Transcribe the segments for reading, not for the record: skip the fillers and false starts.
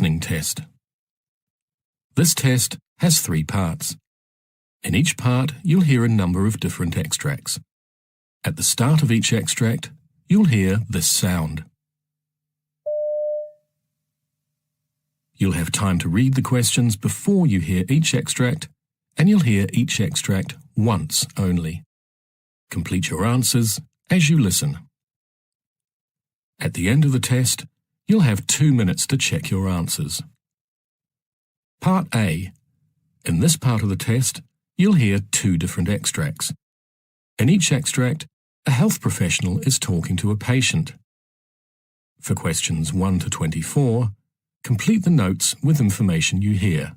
listening test. This test has 3 parts. In each part, you'll hear a number of different extracts. At the start of each extract, you'll hear this sound. You'll have time to read the questions before you hear each extract, and you'll hear each extract once only. Complete your answers as you listen. At the end of the test, you'll have 2 minutes to check your answers. Part A. In this part of the test, you'll hear 2 different extracts. In each extract, a health professional is talking to a patient. For questions 1 to 24, complete the notes with information you hear.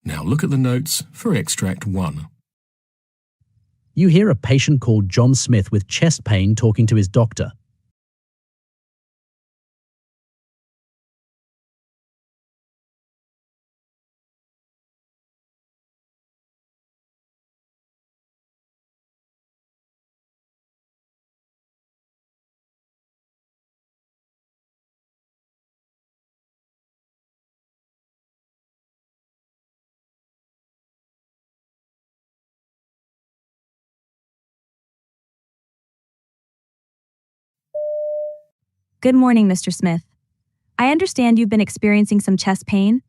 Now look at the notes for extract 1. You hear a patient called John Smith with chest pain talking to his doctor. Good morning, Mr. Smith. I understand you've been experiencing some chest pain?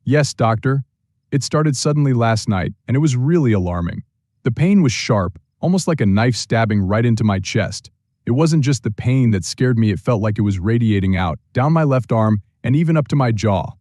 Yes, doctor. It started suddenly last night, and it was really alarming. The pain was sharp, almost like a knife stabbing right into my chest. It wasn't just the pain that scared me, it felt like it was radiating out, down my left arm, and even up to my jaw.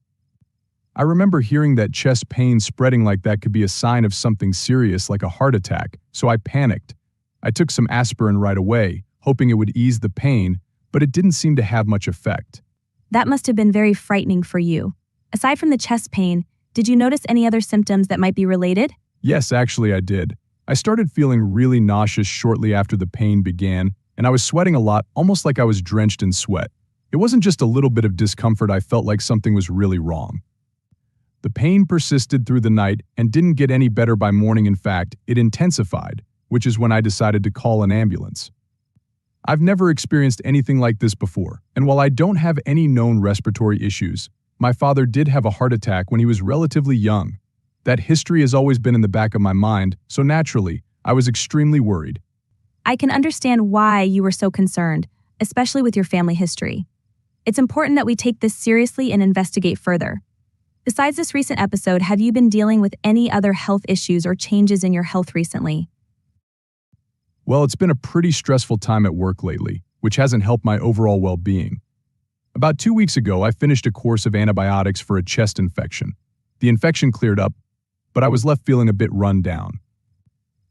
I remember hearing that chest pain spreading like that could be a sign of something serious like a heart attack, so I panicked. I took some aspirin right away, hoping it would ease the pain, but it didn't seem to have much effect. That must have been very frightening for you. Aside from the chest pain, did you notice any other symptoms that might be related? Yes, actually I did. I started feeling really nauseous shortly after the pain began, and I was sweating a lot, almost like I was drenched in sweat. It wasn't just a little bit of discomfort, I felt like something was really wrong. The pain persisted through the night and didn't get any better by morning. In fact, it intensified, which is when I decided to call an ambulance. I've never experienced anything like this before, and while I don't have any known respiratory issues, my father did have a heart attack when he was relatively young. That history has always been in the back of my mind, so naturally, I was extremely worried. I can understand why you were so concerned, especially with your family history. It's important that we take this seriously and investigate further. Besides this recent episode, have you been dealing with any other health issues or changes in your health recently? Well, it's been a pretty stressful time at work lately, which hasn't helped my overall well-being. About 2 weeks ago, I finished a course of antibiotics for a chest infection. The infection cleared up, but I was left feeling a bit run down.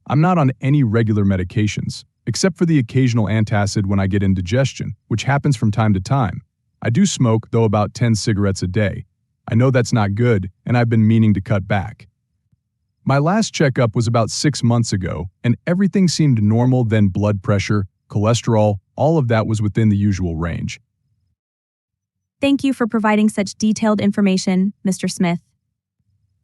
I'm not on any regular medications, except for the occasional antacid when I get indigestion, which happens from time to time. I do smoke, though, about 10 cigarettes a day. I know that's not good, and I've been meaning to cut back. My last checkup was about 6 months ago, and everything seemed normal. Then blood pressure, cholesterol, all of that was within the usual range. Thank you for providing such detailed information, Mr. Smith.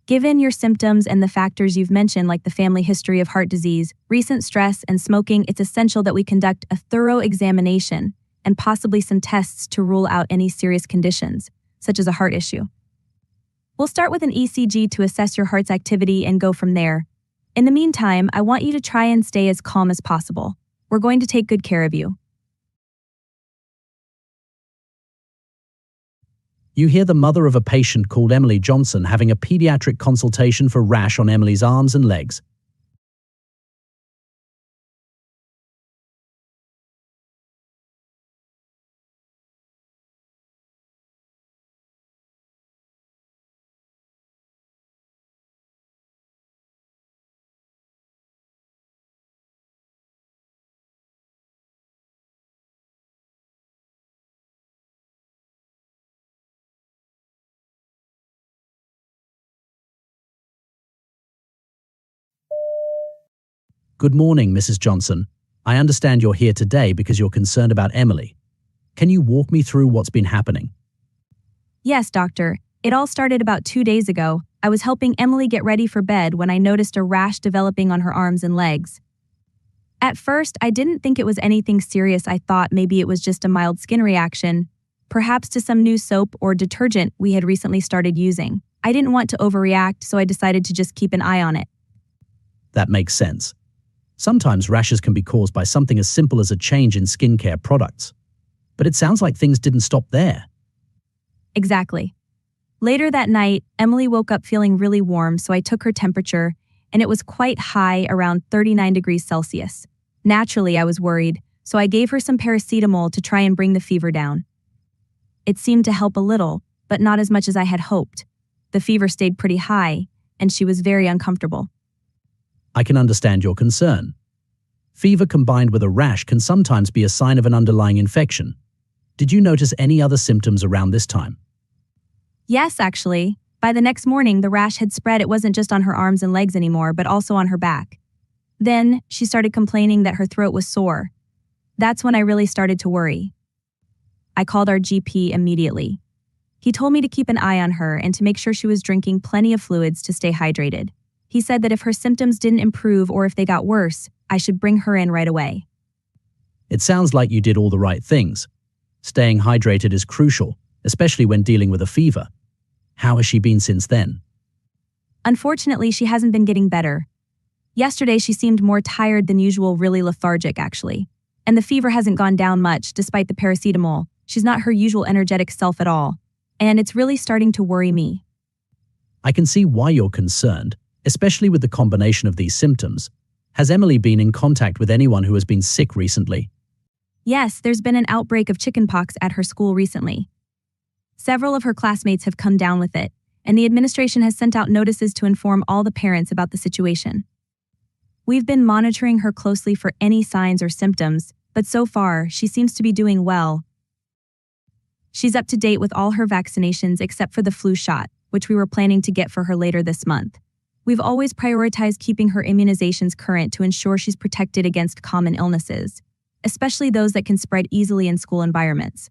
Given your symptoms and the factors you've mentioned, like the family history of heart disease, recent stress, and smoking, it's essential that we conduct a thorough examination and possibly some tests to rule out any serious conditions, such as a heart issue. We'll start with an ECG to assess your heart's activity and go from there. In the meantime, I want you to try and stay as calm as possible. We're going to take good care of you. You hear the mother of a patient called Emily Johnson having a pediatric consultation for rash on Emily's arms and legs. Good morning, Mrs. Johnson. I understand you're here today because you're concerned about Emily. Can you walk me through what's been happening? Yes, doctor. It all started about 2 days ago. I was helping Emily get ready for bed when I noticed a rash developing on her arms and legs. At first, I didn't think it was anything serious. I thought maybe it was just a mild skin reaction. perhaps to some new soap or detergent we had recently started using. I didn't want to overreact, so I decided to just keep an eye on it. That makes sense. Sometimes rashes can be caused by something as simple as a change in skincare products. But it sounds like things didn't stop there. Exactly. Later that night, Emily woke up feeling really warm, so I took her temperature, and it was quite high, around 39 degrees Celsius. Naturally, I was worried, so I gave her some paracetamol to try and bring the fever down. It seemed to help a little, but not as much as I had hoped. The fever stayed pretty high, and she was very uncomfortable. I can understand your concern. Fever combined with a rash can sometimes be a sign of an underlying infection. Did you notice any other symptoms around this time? Yes, actually. By the next morning, the rash had spread. It wasn't just on her arms and legs anymore, but also on her back. Then, she started complaining that her throat was sore. That's when I really started to worry. I called our GP immediately. He told me to keep an eye on her and to make sure she was drinking plenty of fluids to stay hydrated. He said that if her symptoms didn't improve or if they got worse, I should bring her in right away. It sounds like you did all the right things. Staying hydrated is crucial, especially when dealing with a fever. How has she been since then? Unfortunately, she hasn't been getting better. Yesterday, she seemed more tired than usual, really lethargic, actually. And the fever hasn't gone down much, despite the paracetamol. She's not her usual energetic self at all. And it's really starting to worry me. I can see why you're concerned, especially with the combination of these symptoms. Has Emily been in contact with anyone who has been sick recently? Yes, there's been an outbreak of chickenpox at her school recently. Several of her classmates have come down with it, and the administration has sent out notices to inform all the parents about the situation. We've been monitoring her closely for any signs or symptoms, but so far, she seems to be doing well. She's up to date with all her vaccinations except for the flu shot, which we were planning to get for her later this month. We've always prioritized keeping her immunizations current to ensure she's protected against common illnesses, especially those that can spread easily in school environments.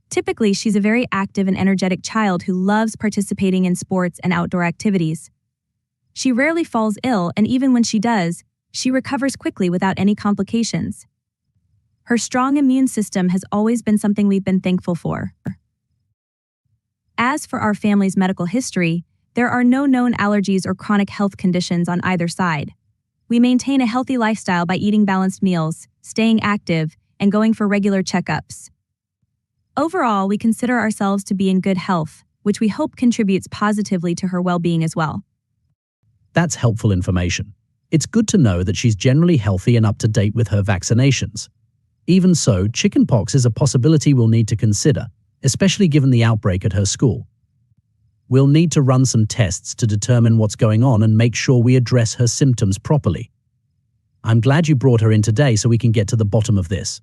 Typically, she's a very active and energetic child who loves participating in sports and outdoor activities. She rarely falls ill, and even when she does, she recovers quickly without any complications. Her strong immune system has always been something we've been thankful for. As for our family's medical history, there are no known allergies or chronic health conditions on either side. We maintain a healthy lifestyle by eating balanced meals, staying active, and going for regular checkups. Overall, we consider ourselves to be in good health, which we hope contributes positively to her well-being as well. That's helpful information. It's good to know that she's generally healthy and up to date with her vaccinations. Even so, chickenpox is a possibility we'll need to consider, especially given the outbreak at her school. We'll need to run some tests to determine what's going on and make sure we address her symptoms properly. I'm glad you brought her in today so we can get to the bottom of this.